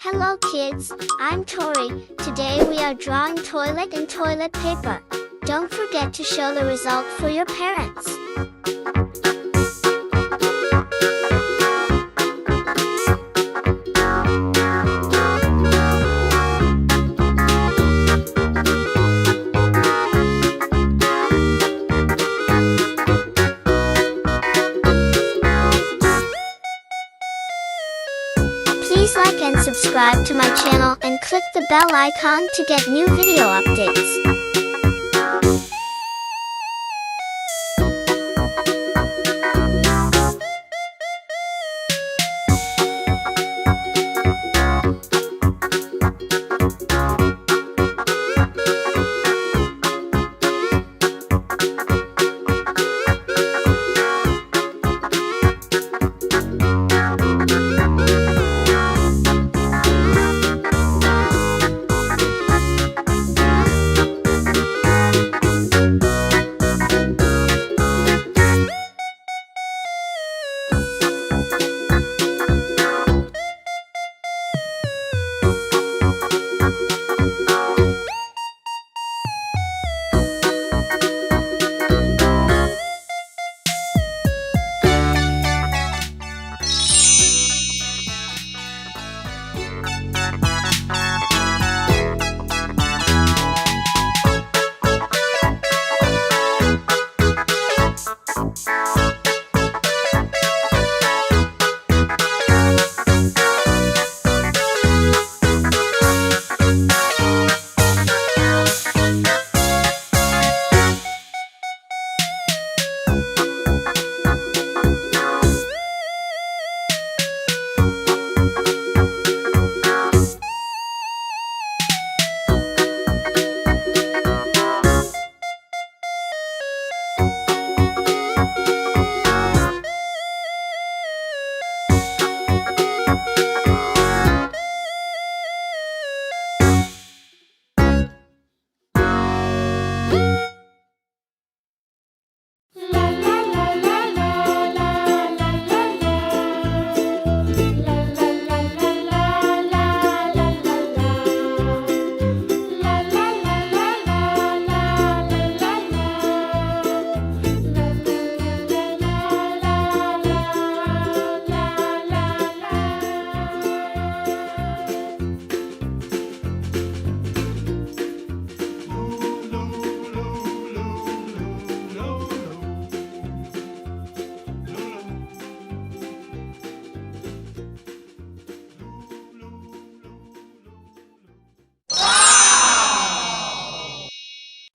Hello kids, I'm Tori. Today we are drawing toilet and toilet paper. Don't forget to show the result for your parents. Please like and subscribe to my channel and click the bell icon to get new video updates.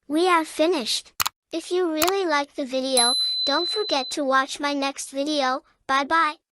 We are finished. If you really like the video, don't forget to watch my next video. Bye bye.